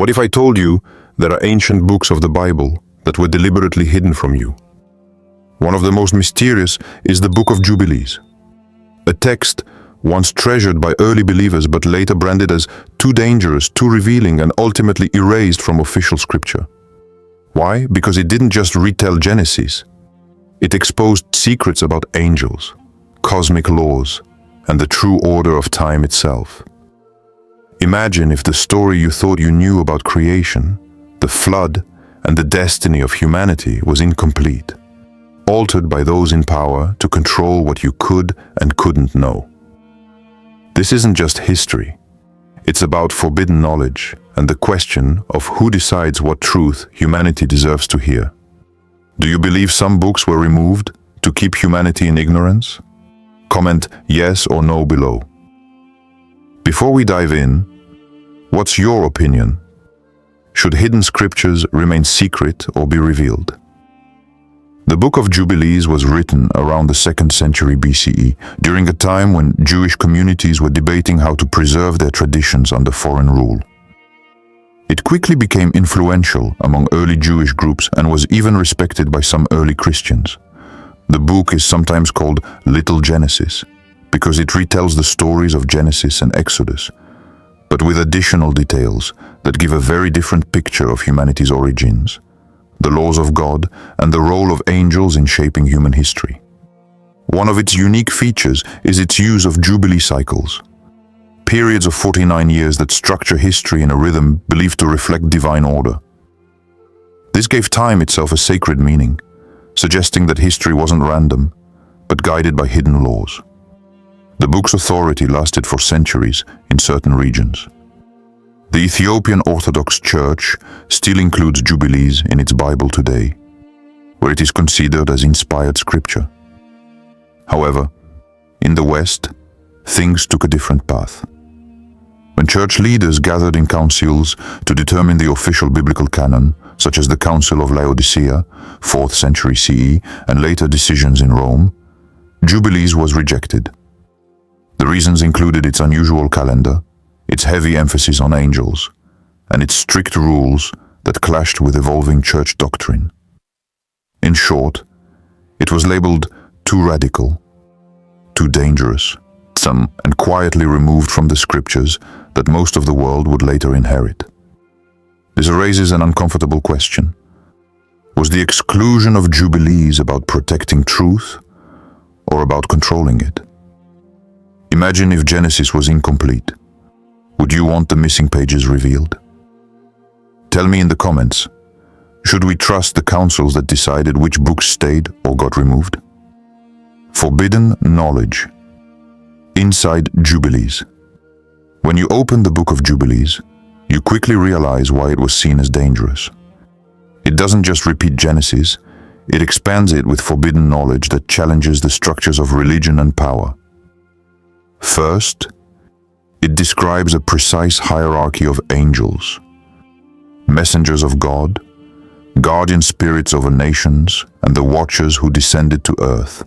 What if I told you there are ancient books of the Bible that were deliberately hidden from you? One of the most mysterious is the Book of Jubilees, a text once treasured by early believers but later branded as too dangerous, too revealing, and ultimately erased from official scripture. Why? Because it didn't just retell Genesis. It exposed secrets about angels, cosmic laws, and the true order of time itself. Imagine if the story you thought you knew about creation, the flood, and the destiny of humanity was incomplete, altered by those in power to control what you could and couldn't know. This isn't just history. It's about forbidden knowledge and the question of who decides what truth humanity deserves to hear. Do you believe some books were removed to keep humanity in ignorance? Comment yes or no below. Before we dive in, what's your opinion? Should hidden scriptures remain secret or be revealed? The Book of Jubilees was written around the 2nd century BCE, during a time when Jewish communities were debating how to preserve their traditions under foreign rule. It quickly became influential among early Jewish groups and was even respected by some early Christians. The book is sometimes called Little Genesis because it retells the stories of Genesis and Exodus, but with additional details that give a very different picture of humanity's origins, the laws of God, and the role of angels in shaping human history. One of its unique features is its use of Jubilee cycles, periods of 49 years that structure history in a rhythm believed to reflect divine order. This gave time itself a sacred meaning, suggesting that history wasn't random, but guided by hidden laws. The book's authority lasted for centuries in certain regions. The Ethiopian Orthodox Church still includes Jubilees in its Bible today, where it is considered as inspired scripture. However, in the West, things took a different path. When church leaders gathered in councils to determine the official biblical canon, such as the Council of Laodicea, 4th century CE, and later decisions in Rome, Jubilees was rejected. The reasons included its unusual calendar, its heavy emphasis on angels, and its strict rules that clashed with evolving church doctrine. In short, it was labeled too radical, too dangerous, and quietly removed from the scriptures that most of the world would later inherit. This raises an uncomfortable question. Was the exclusion of Jubilees about protecting truth or about controlling it? Imagine if Genesis was incomplete. Would you want the missing pages revealed? Tell me in the comments, should we trust the councils that decided which books stayed or got removed? Forbidden knowledge. Inside Jubilees. When you open the Book of Jubilees, you quickly realize why it was seen as dangerous. It doesn't just repeat Genesis, it expands it with forbidden knowledge that challenges the structures of religion and power. First, it describes a precise hierarchy of angels, messengers of God, guardian spirits over nations, and the watchers who descended to earth.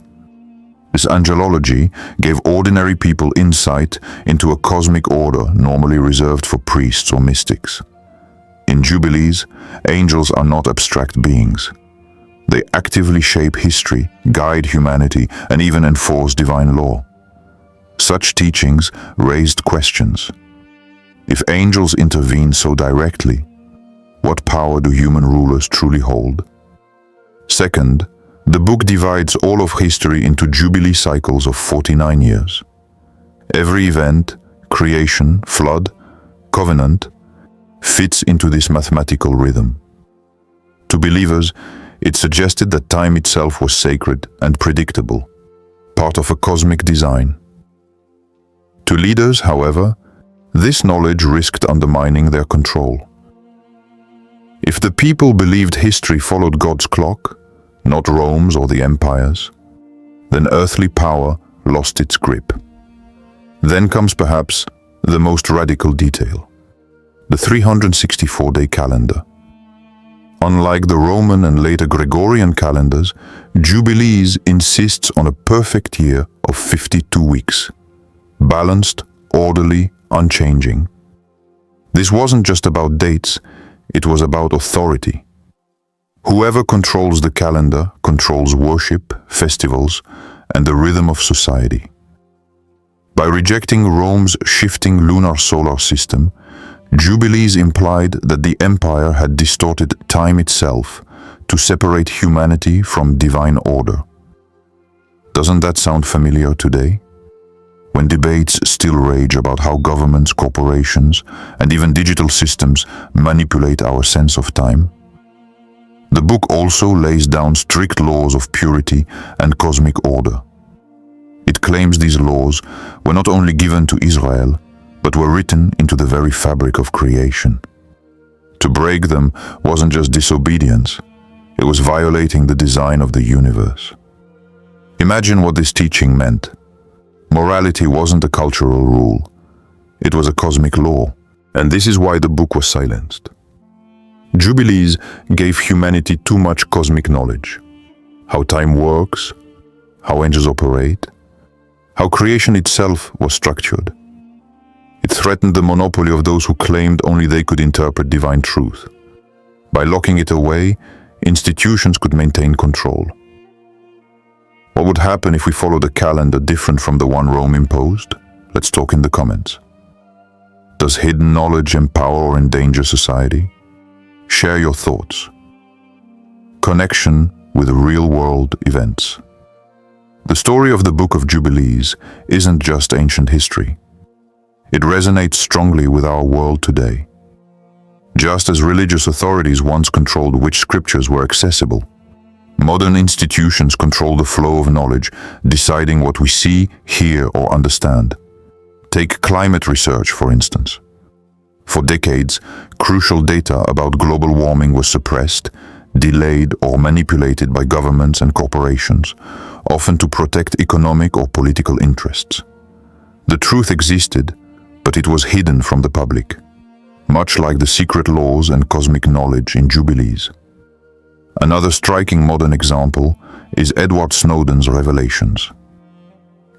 This angelology gave ordinary people insight into a cosmic order normally reserved for priests or mystics. In Jubilees, angels are not abstract beings. They actively shape history, guide humanity, and even enforce divine law. Such teachings raised questions. If angels intervene so directly, what power do human rulers truly hold? Second, the book divides all of history into Jubilee cycles of 49 years. Every event, creation, flood, covenant, fits into this mathematical rhythm. To believers, it suggested that time itself was sacred and predictable, part of a cosmic design. To leaders, however, this knowledge risked undermining their control. If the people believed history followed God's clock, not Rome's or the empires, then earthly power lost its grip. Then comes perhaps the most radical detail, the 364-day calendar. Unlike the Roman and later Gregorian calendars, Jubilees insists on a perfect year of 52 weeks, balanced, orderly, unchanging. This wasn't just about dates, it was about authority. Whoever controls the calendar controls worship, festivals, and the rhythm of society. By rejecting Rome's shifting lunar solar system, Jubilees implied that the empire had distorted time itself to separate humanity from divine order. Doesn't that sound familiar today? When debates still rage about how governments, corporations, and even digital systems manipulate our sense of time? The book also lays down strict laws of purity and cosmic order. It claims these laws were not only given to Israel, but were written into the very fabric of creation. To break them wasn't just disobedience, it was violating the design of the universe. Imagine what this teaching meant. Morality wasn't a cultural rule, it was a cosmic law, and this is why the book was silenced. Jubilees gave humanity too much cosmic knowledge. How time works, how angels operate, how creation itself was structured. It threatened the monopoly of those who claimed only they could interpret divine truth. By locking it away, institutions could maintain control. What would happen if we followed a calendar different from the one Rome imposed? Let's talk in the comments. Does hidden knowledge empower or endanger society? Share your thoughts. Connection with real-world events. The story of the Book of Jubilees isn't just ancient history. It resonates strongly with our world today. Just as religious authorities once controlled which scriptures were accessible, modern institutions control the flow of knowledge, deciding what we see, hear, or understand. Take climate research, for instance. For decades, crucial data about global warming was suppressed, delayed, or manipulated by governments and corporations, often to protect economic or political interests. The truth existed, but it was hidden from the public, much like the secret laws and cosmic knowledge in Jubilees. Another striking modern example is Edward Snowden's revelations.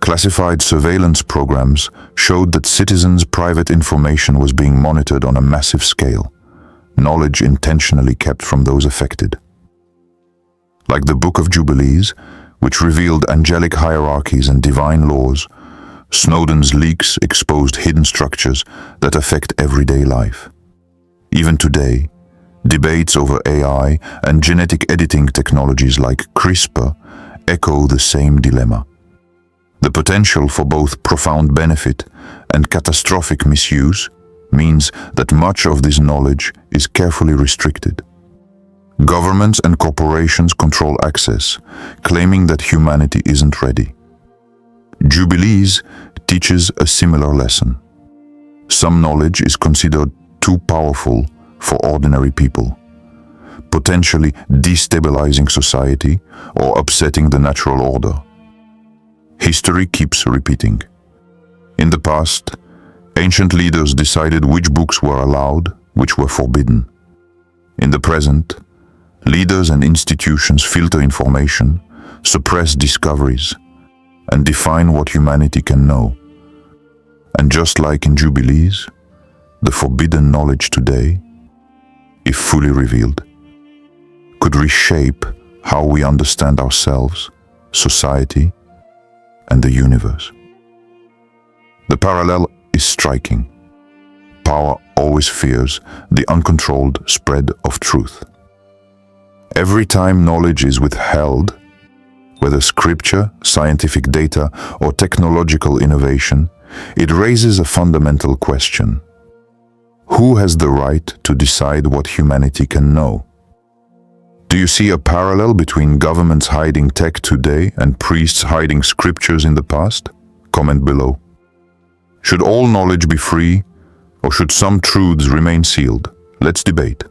Classified surveillance programs showed that citizens' private information was being monitored on a massive scale, knowledge intentionally kept from those affected. Like the Book of Jubilees, which revealed angelic hierarchies and divine laws, Snowden's leaks exposed hidden structures that affect everyday life. Even today, debates over AI and genetic editing technologies like CRISPR echo the same dilemma. The potential for both profound benefit and catastrophic misuse means that much of this knowledge is carefully restricted. Governments and corporations control access, claiming that humanity isn't ready. Jubilees teaches a similar lesson. Some knowledge is considered too powerful for ordinary people, potentially destabilizing society or upsetting the natural order. History keeps repeating. In the past, ancient leaders decided which books were allowed, which were forbidden. In the present, leaders and institutions filter information, suppress discoveries, and define what humanity can know. And just like in Jubilees, the forbidden knowledge today, if fully revealed, could reshape how we understand ourselves, society, and the universe. The parallel is striking. Power always fears the uncontrolled spread of truth. Every time knowledge is withheld, whether scripture, scientific data, or technological innovation, it raises a fundamental question. Who has the right to decide what humanity can know? Do you see a parallel between governments hiding tech today and priests hiding scriptures in the past? Comment below. Should all knowledge be free, or should some truths remain sealed? Let's debate.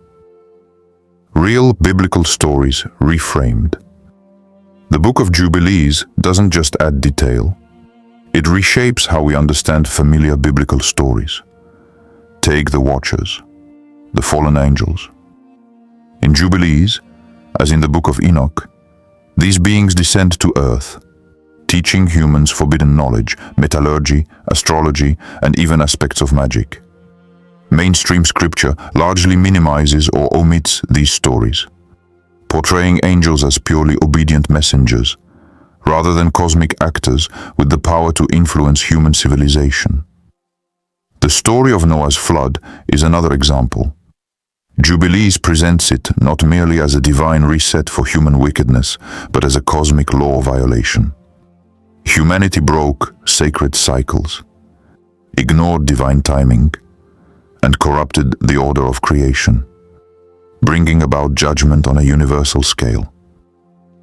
Real biblical stories reframed. The Book of Jubilees doesn't just add detail. It reshapes how we understand familiar biblical stories. Take the Watchers, the fallen angels. In Jubilees, as in the Book of Enoch, these beings descend to earth, teaching humans forbidden knowledge, metallurgy, astrology, and even aspects of magic. Mainstream scripture largely minimizes or omits these stories, portraying angels as purely obedient messengers, rather than cosmic actors with the power to influence human civilization. The story of Noah's flood is another example. Jubilees presents it not merely as a divine reset for human wickedness, but as a cosmic law violation. Humanity broke sacred cycles, ignored divine timing, and corrupted the order of creation, bringing about judgment on a universal scale.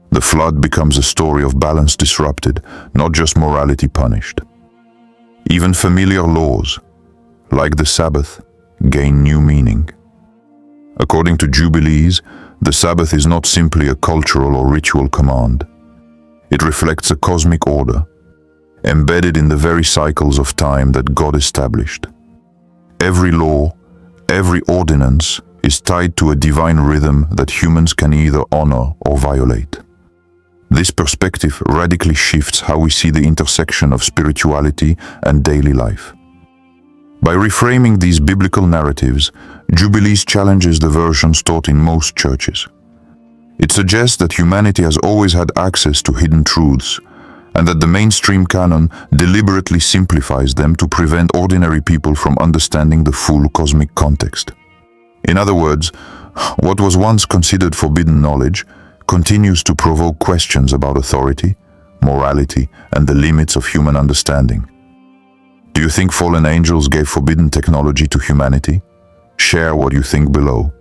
The flood becomes a story of balance disrupted, not just morality punished. Even familiar laws, like the Sabbath, gain new meaning. According to Jubilees, the Sabbath is not simply a cultural or ritual command. It reflects a cosmic order, embedded in the very cycles of time that God established. Every law, every ordinance is tied to a divine rhythm that humans can either honor or violate. This perspective radically shifts how we see the intersection of spirituality and daily life. By reframing these biblical narratives, Jubilees challenges the versions taught in most churches. It suggests that humanity has always had access to hidden truths, and that the mainstream canon deliberately simplifies them to prevent ordinary people from understanding the full cosmic context. In other words, what was once considered forbidden knowledge continues to provoke questions about authority, morality, and the limits of human understanding. Do you think fallen angels gave forbidden technology to humanity? Share what you think below.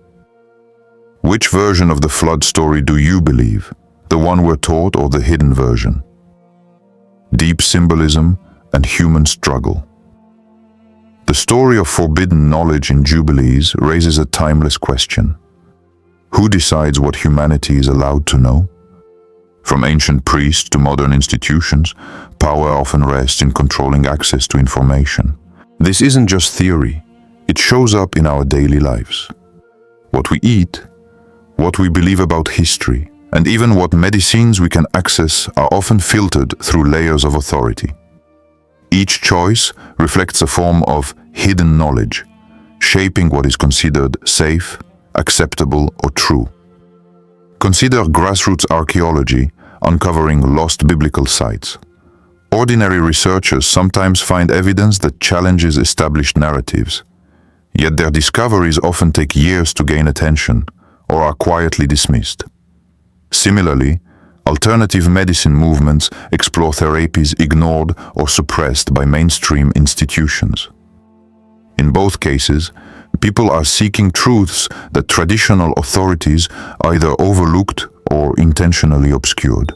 Which version of the flood story do you believe? The one we're taught or the hidden version? Deep symbolism and human struggle. The story of forbidden knowledge in Jubilees raises a timeless question. Who decides what humanity is allowed to know? From ancient priests to modern institutions, power often rests in controlling access to information. This isn't just theory, it shows up in our daily lives. What we eat, what we believe about history, and even what medicines we can access are often filtered through layers of authority. Each choice reflects a form of hidden knowledge, shaping what is considered safe, acceptable, or true. Consider grassroots archaeology uncovering lost biblical sites. Ordinary researchers sometimes find evidence that challenges established narratives, yet their discoveries often take years to gain attention or are quietly dismissed. Similarly, alternative medicine movements explore therapies ignored or suppressed by mainstream institutions. In both cases, people are seeking truths that traditional authorities either overlooked or intentionally obscured.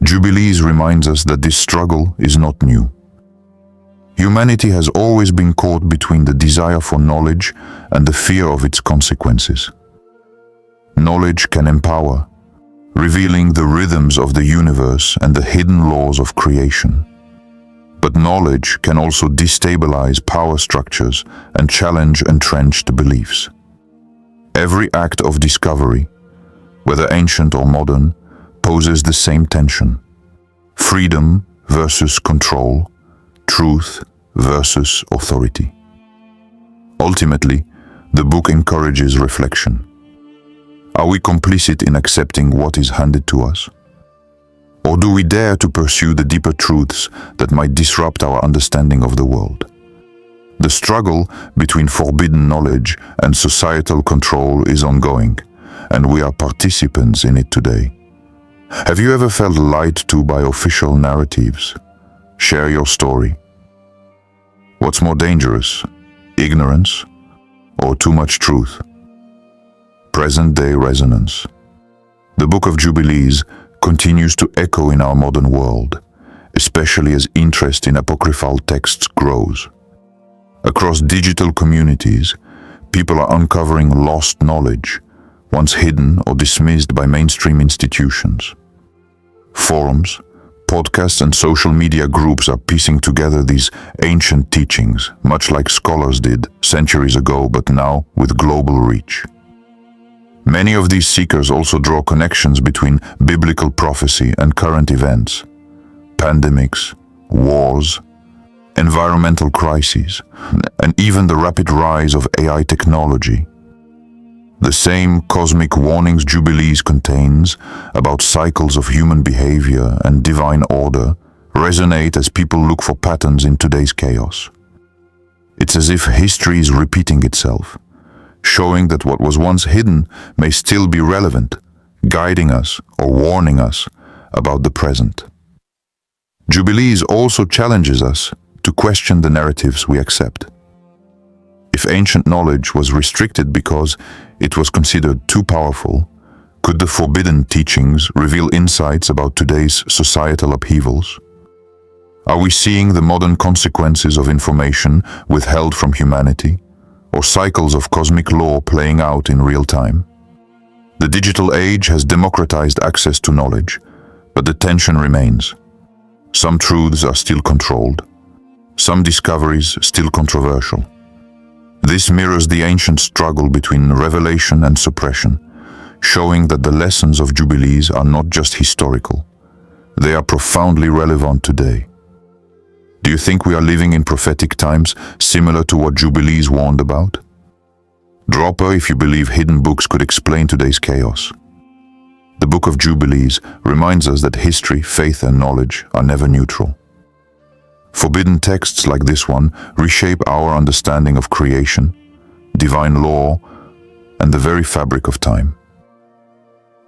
Jubilees reminds us that this struggle is not new. Humanity has always been caught between the desire for knowledge and the fear of its consequences. Knowledge can empower, revealing the rhythms of the universe and the hidden laws of creation. But knowledge can also destabilize power structures and challenge entrenched beliefs. Every act of discovery, whether ancient or modern, poses the same tension: freedom versus control, truth versus authority. Ultimately, the book encourages reflection. Are we complicit in accepting what is handed to us? Or do we dare to pursue the deeper truths that might disrupt our understanding of the world? The struggle between forbidden knowledge and societal control is ongoing, and we are participants in it today. Have you ever felt lied to by official narratives? Share your story. What's more dangerous, ignorance or too much truth? Present-day resonance. The Book of Jubilees continues to echo in our modern world, especially as interest in apocryphal texts grows. Across digital communities, people are uncovering lost knowledge, once hidden or dismissed by mainstream institutions. Forums, podcasts, and social media groups are piecing together these ancient teachings, much like scholars did centuries ago, but now with global reach. Many of these seekers also draw connections between biblical prophecy and current events. Pandemics, wars, environmental crises, and even the rapid rise of AI technology. The same cosmic warnings Jubilees contains about cycles of human behavior and divine order resonate as people look for patterns in today's chaos. It's as if history is repeating itself, showing that what was once hidden may still be relevant, guiding us or warning us about the present. Jubilees also challenges us to question the narratives we accept. If ancient knowledge was restricted because it was considered too powerful, could the forbidden teachings reveal insights about today's societal upheavals? Are we seeing the modern consequences of information withheld from humanity, or cycles of cosmic law playing out in real time? The digital age has democratized access to knowledge, but the tension remains. Some truths are still controlled, some discoveries still controversial. This mirrors the ancient struggle between revelation and suppression, showing that the lessons of Jubilees are not just historical, they are profoundly relevant today. Do you think we are living in prophetic times similar to what Jubilees warned about? Drop a if you believe hidden books could explain today's chaos. The Book of Jubilees reminds us that history, faith, and knowledge are never neutral. Forbidden texts like this one reshape our understanding of creation, divine law, and the very fabric of time.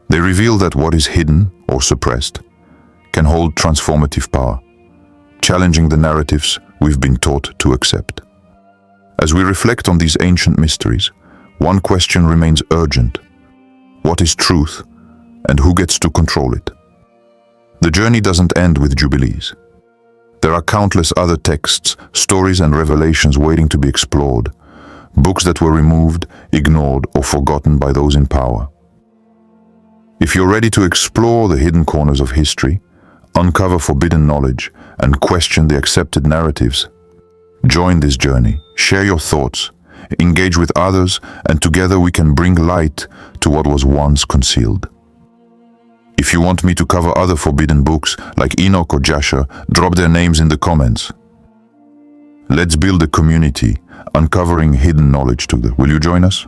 They reveal that what is hidden or suppressed can hold transformative power, challenging the narratives we've been taught to accept. As we reflect on these ancient mysteries, one question remains urgent. What is truth, and who gets to control it? The journey doesn't end with Jubilees. There are countless other texts, stories, and revelations waiting to be explored, books that were removed, ignored, or forgotten by those in power. If you're ready to explore the hidden corners of history, uncover forbidden knowledge, and question the accepted narratives, join this journey, share your thoughts, engage with others, and together we can bring light to what was once concealed. If you want me to cover other forbidden books like Enoch or Jasher, drop their names in the comments. Let's build a community, uncovering hidden knowledge together. Will you join us?